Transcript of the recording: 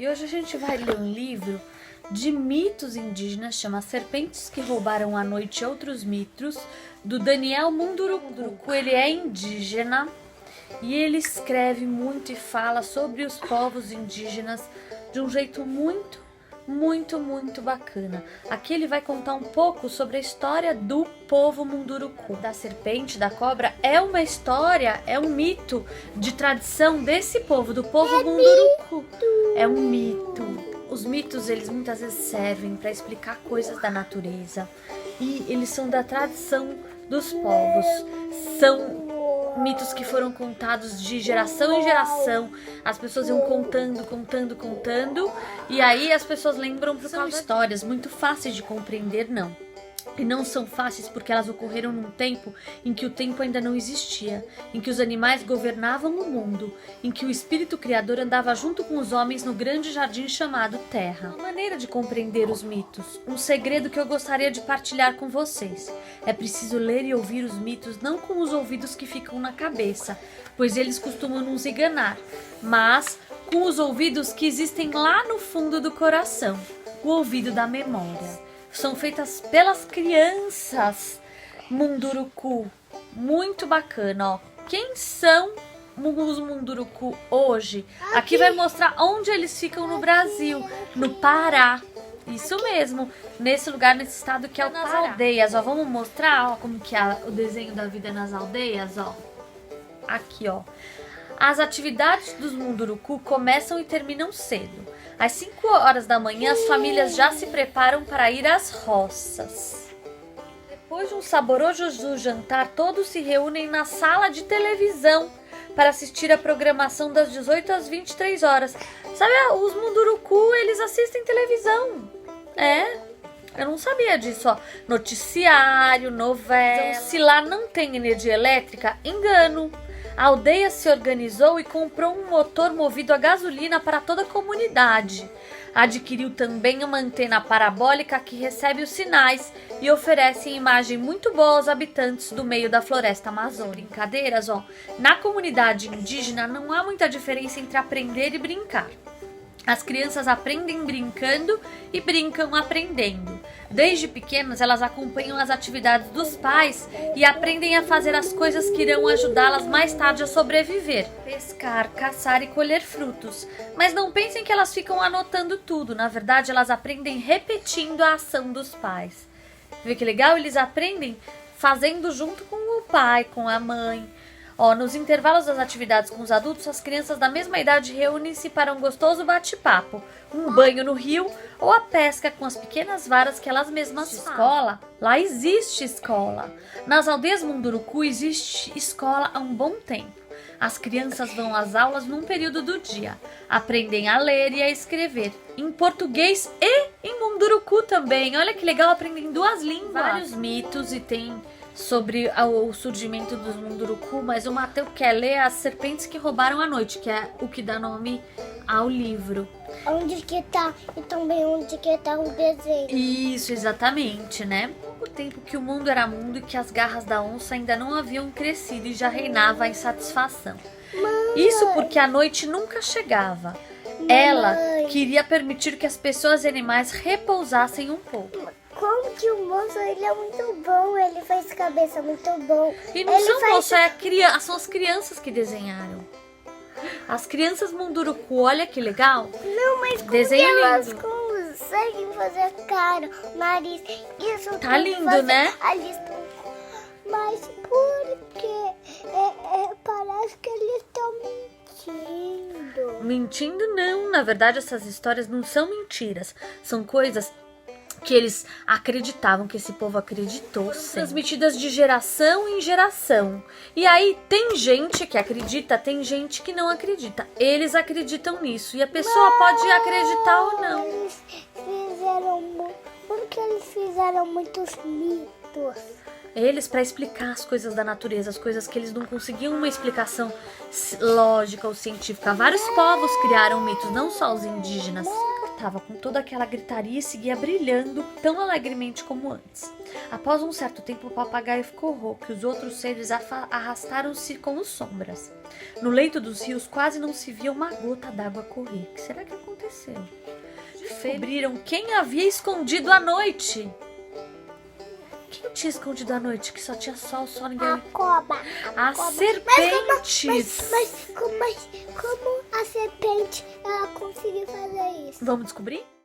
E hoje a gente vai ler um livro de mitos indígenas, chama Serpentes que Roubaram a Noite e Outros Mitos, do Daniel Munduruku. Ele é indígena e ele escreve muito e fala sobre os povos indígenas de um jeito muito bacana. Aqui ele vai contar um pouco sobre a história do povo Munduruku. Da serpente, da cobra, é uma história, é um mito de tradição desse povo, do povo Munduruku. É um mito. Os mitos, eles muitas vezes servem para explicar coisas da natureza. E eles são da tradição dos povos. São mitos que foram contados de geração em geração. As pessoas iam contando. E aí as pessoas lembram por causa de histórias muito fáceis de compreender, não. E não são fáceis porque elas ocorreram num tempo em que o tempo ainda não existia, em que os animais governavam o mundo, em que o espírito criador andava junto com os homens no grande jardim chamado Terra. Uma maneira de compreender os mitos, um segredo que eu gostaria de partilhar com vocês. É preciso ler e ouvir os mitos não com os ouvidos que ficam na cabeça, pois eles costumam nos enganar, mas com os ouvidos que existem lá no fundo do coração, o ouvido da memória. São feitas pelas crianças Munduruku. Muito bacana, ó. Quem são os Munduruku hoje? Aqui vai mostrar onde eles ficam no Brasil, no Pará. Isso mesmo, nesse lugar, nesse estado que é o Pará. Nas aldeias, ó. Vamos mostrar, ó, como que é o desenho da vida nas aldeias, ó. Aqui, ó. As atividades dos Munduruku começam e terminam cedo. Às 5 horas da manhã, as famílias já se preparam para ir às roças. Depois de um saboroso jantar, todos se reúnem na sala de televisão para assistir a programação das 18 às 23 horas. Sabe, os Munduruku, eles assistem televisão. Eu não sabia disso, ó. Noticiário, novela. Se lá não tem energia elétrica, engano. A aldeia se organizou e comprou um motor movido a gasolina para toda a comunidade. Adquiriu também uma antena parabólica que recebe os sinais e oferece imagem muito boa aos habitantes do meio da floresta amazônica. Brincadeiras, ó. Na comunidade indígena não há muita diferença entre aprender e brincar. As crianças aprendem brincando e brincam aprendendo. Desde pequenas, elas acompanham as atividades dos pais e aprendem a fazer as coisas que irão ajudá-las mais tarde a sobreviver. Pescar, caçar e colher frutos. Mas não pensem que elas ficam anotando tudo. Na verdade, elas aprendem repetindo a ação dos pais. Vê que legal? Eles aprendem fazendo junto com o pai, com a mãe. Ó, nos intervalos das atividades com os adultos, as crianças da mesma idade reúnem-se para um gostoso bate-papo, um banho no rio ou a pesca com as pequenas varas que elas mesmas fazem. Escola? Lá existe escola. Nas aldeias Munduruku existe escola há um bom tempo. As crianças vão às aulas num período do dia. Aprendem a ler e a escrever. Em português e em Munduruku também. Olha que legal, aprendem 2 línguas. Vários mitos e tem sobre o surgimento dos Munduruku, mas o Mateus quer ler As Serpentes que Roubaram a Noite, que é o que dá nome ao livro. Onde que tá? E também onde que tá o desenho. Isso, exatamente, né? O tempo que o mundo era mundo e que as garras da onça ainda não haviam crescido e já reinava a insatisfação. Isso porque a noite nunca chegava. Ela queria permitir que as pessoas e animais repousassem um pouco. Como que o moço, ele é muito bom, ele faz cabeça muito bom. E não são moço, são as crianças que desenharam. As crianças Munduruku, olha que legal. Não, mas como elas conseguem fazer cara, nariz, isso tá lindo, né? Mas por que parece que eles estão mentindo. Mentindo não, na verdade essas histórias não são mentiras, são coisas que eles acreditavam, que esse povo acreditou, transmitidas de geração em geração. E aí tem gente que acredita, tem gente que não acredita. Eles acreditam nisso e a pessoa pode acreditar ou não. Porque eles fizeram muitos mitos. Eles, para explicar as coisas da natureza, as coisas que eles não conseguiam uma explicação lógica ou científica. Vários povos criaram mitos, não só os indígenas, voltava com toda aquela gritaria e seguia brilhando tão alegremente como antes. Após um certo tempo, o papagaio ficou rouco e os outros seres arrastaram-se como sombras. No leito dos rios quase não se via uma gota d'água correr. O que será que aconteceu? Descobriram quem havia escondido à noite. Quem tinha escondido à noite? Que só tinha sol, ninguém... A cobra. As serpentes. Mas como a serpente ela conseguiu fazer isso? Vamos descobrir?